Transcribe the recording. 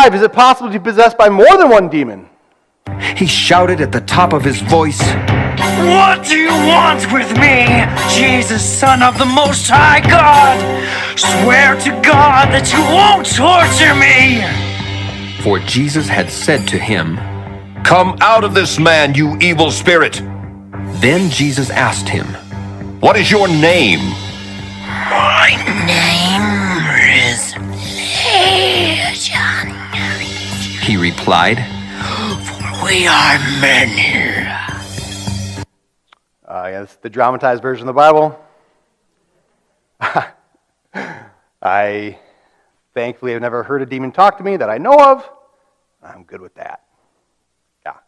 alive. Is it possible to be possessed by more than one demon? He shouted at the top of his voice, What do you want with me, Jesus, Son of the Most High God? Swear to God that you won't torture me. for Jesus had said to him, Come out of this man, you evil spirit! Then Jesus asked him, What is your name? My name is Legion, he replied. for we are many. Yes, the dramatized version of the Bible. I thankfully have never heard a demon talk to me that I know of. I'm good with that.